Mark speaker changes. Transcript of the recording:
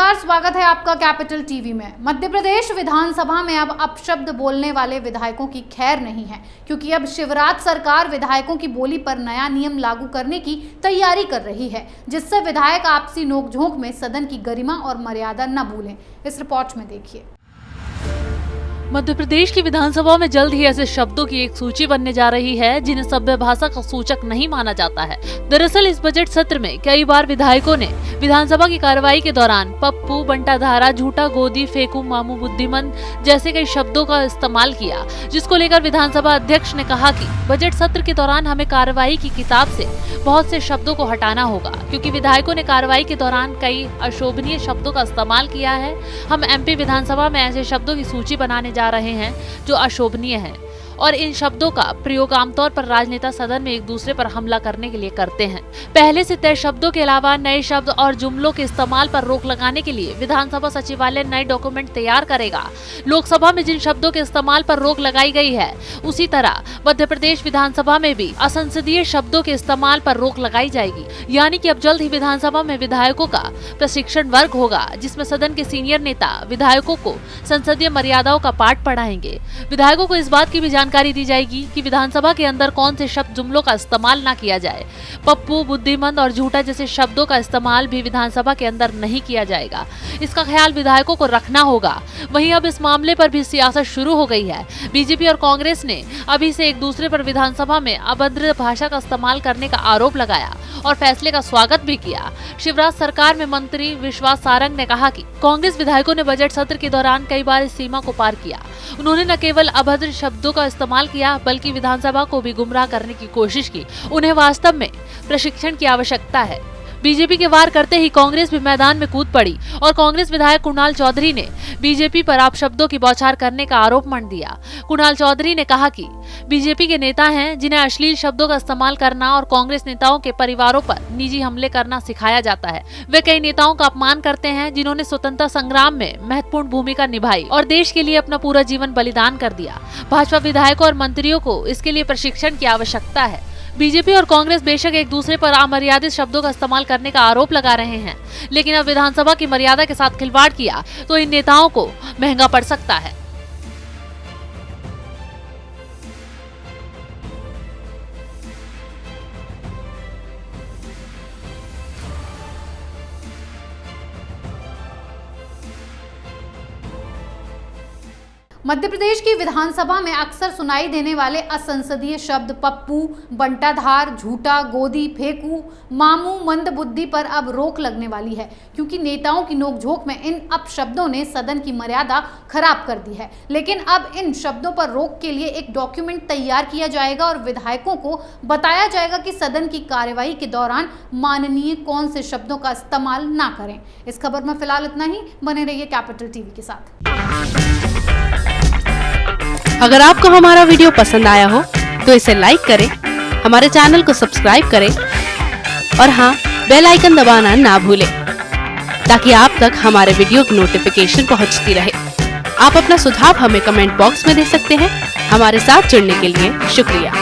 Speaker 1: नमस्कार, स्वागत है आपका कैपिटल टीवी में। मध्य प्रदेश विधानसभा में अब अपशब्द बोलने वाले विधायकों की खैर नहीं है, क्योंकि अब शिवराज सरकार विधायकों की बोली पर नया नियम लागू करने की तैयारी कर रही है, जिससे विधायक आपसी नोकझोंक में सदन की गरिमा और मर्यादा न भूलें। इस रिपोर्ट में देखिए।
Speaker 2: मध्य प्रदेश की विधानसभा में जल्द ही ऐसे शब्दों की एक सूची बनने जा रही है जिन्हें सभ्य भाषा का सूचक नहीं माना जाता है। दरअसल इस बजट सत्र में कई बार विधायकों ने विधानसभा की कार्रवाई के दौरान पप्पू, बंटाधारा, झूठा, गोदी, फेंकू, मामू, बुद्धिमंद जैसे कई शब्दों का इस्तेमाल किया, जिसको लेकर विधानसभा अध्यक्ष ने कहा कि बजट सत्र के दौरान हमें कार्रवाई की किताब से बहुत से शब्दों को हटाना होगा, क्योंकि विधायकों ने कार्रवाई के दौरान कई अशोभनीय शब्दों का इस्तेमाल किया है। हम एमपी विधानसभा में ऐसे शब्दों की सूची बनाने जा रहे हैं जो अशोभनीय हैं, और इन शब्दों का प्रयोग आमतौर पर राजनेता सदन में एक दूसरे पर हमला करने के लिए करते हैं। पहले से तय शब्दों के अलावा नए शब्द और जुमलों के इस्तेमाल पर रोक लगाने के लिए विधानसभा सचिवालय नए डॉक्यूमेंट तैयार करेगा। लोकसभा में जिन शब्दों के इस्तेमाल पर रोक लगाई गई है, उसी तरह मध्य प्रदेश विधानसभा में भी असंसदीय शब्दों के इस्तेमाल पर रोक लगाई जाएगी। यानी कि अब जल्द ही विधानसभा में विधायकों का प्रशिक्षण वर्ग होगा, जिसमें सदन के सीनियर नेता विधायकों को संसदीय मर्यादाओं का पाठ पढ़ाएंगे। विधायकों को इस बात की भी जानकारी दी जाएगी कि विधानसभा के अंदर कौन से शब्द जुमलों का इस्तेमाल ना किया जाए। पप्पू, बुद्धिमंद और झूठा जैसे शब्दों का इस्तेमाल भी विधानसभा के अंदर नहीं किया जाएगा। इसका ख्याल विधायकों को रखना होगा। वहीं अब इस मामले पर भी सियासत शुरू हो गई है। बीजेपी और कांग्रेस ने अभी से एक दूसरे पर विधानसभा में अभद्र भाषा का इस्तेमाल करने का आरोप लगाया और फैसले का स्वागत भी किया। शिवराज सरकार में मंत्री विश्वास सारंग ने कहा कि कांग्रेस विधायकों ने बजट सत्र के दौरान कई बार इस सीमा को पार किया। उन्होंने न केवल अभद्र शब्दों का इस्तेमाल किया, बल्कि विधानसभा को भी गुमराह करने की कोशिश की। उन्हें वास्तव में प्रशिक्षण की आवश्यकता है। बीजेपी के वार करते ही कांग्रेस भी मैदान में कूद पड़ी और कांग्रेस विधायक कुणाल चौधरी ने बीजेपी पर अपशब्दों की बौछार करने का आरोप मढ़ दिया। कुणाल चौधरी ने कहा कि बीजेपी के नेता हैं जिन्हें अश्लील शब्दों का इस्तेमाल करना और कांग्रेस नेताओं के परिवारों पर निजी हमले करना सिखाया जाता है। वे कई नेताओं का अपमान करते हैं जिन्होंने स्वतंत्रता संग्राम में महत्वपूर्ण भूमिका निभाई और देश के लिए अपना पूरा जीवन बलिदान कर दिया। भाजपा विधायकों और मंत्रियों को इसके लिए प्रशिक्षण की आवश्यकता है। बीजेपी और कांग्रेस बेशक एक दूसरे पर अमर्यादित शब्दों का इस्तेमाल करने का आरोप लगा रहे हैं, लेकिन अब विधानसभा की मर्यादा के साथ खिलवाड़ किया तो इन नेताओं को महंगा पड़ सकता है।
Speaker 1: मध्य प्रदेश की विधानसभा में अक्सर सुनाई देने वाले असंसदीय शब्द पप्पू, बंटाधार, झूठा, गोदी, फेंकू, मामू, मंदबुद्धि पर अब रोक लगने वाली है, क्योंकि नेताओं की नोकझोंक में इन अपशब्दों ने सदन की मर्यादा खराब कर दी है। लेकिन अब इन शब्दों पर रोक के लिए एक डॉक्यूमेंट तैयार किया जाएगा और विधायकों को बताया जाएगा कि सदन की कार्यवाही के दौरान माननीय कौन से शब्दों का इस्तेमाल ना करें। इस खबर में फिलहाल इतना ही। बने रहिए कैपिटल टीवी के साथ।
Speaker 3: अगर आपको हमारा वीडियो पसंद आया हो तो इसे लाइक करें, हमारे चैनल को सब्सक्राइब करें और हाँ, बेल आइकन दबाना ना भूलें, ताकि आप तक हमारे वीडियो की नोटिफिकेशन पहुंचती रहे। आप अपना सुझाव हमें कमेंट बॉक्स में दे सकते हैं। हमारे साथ जुड़ने के लिए शुक्रिया।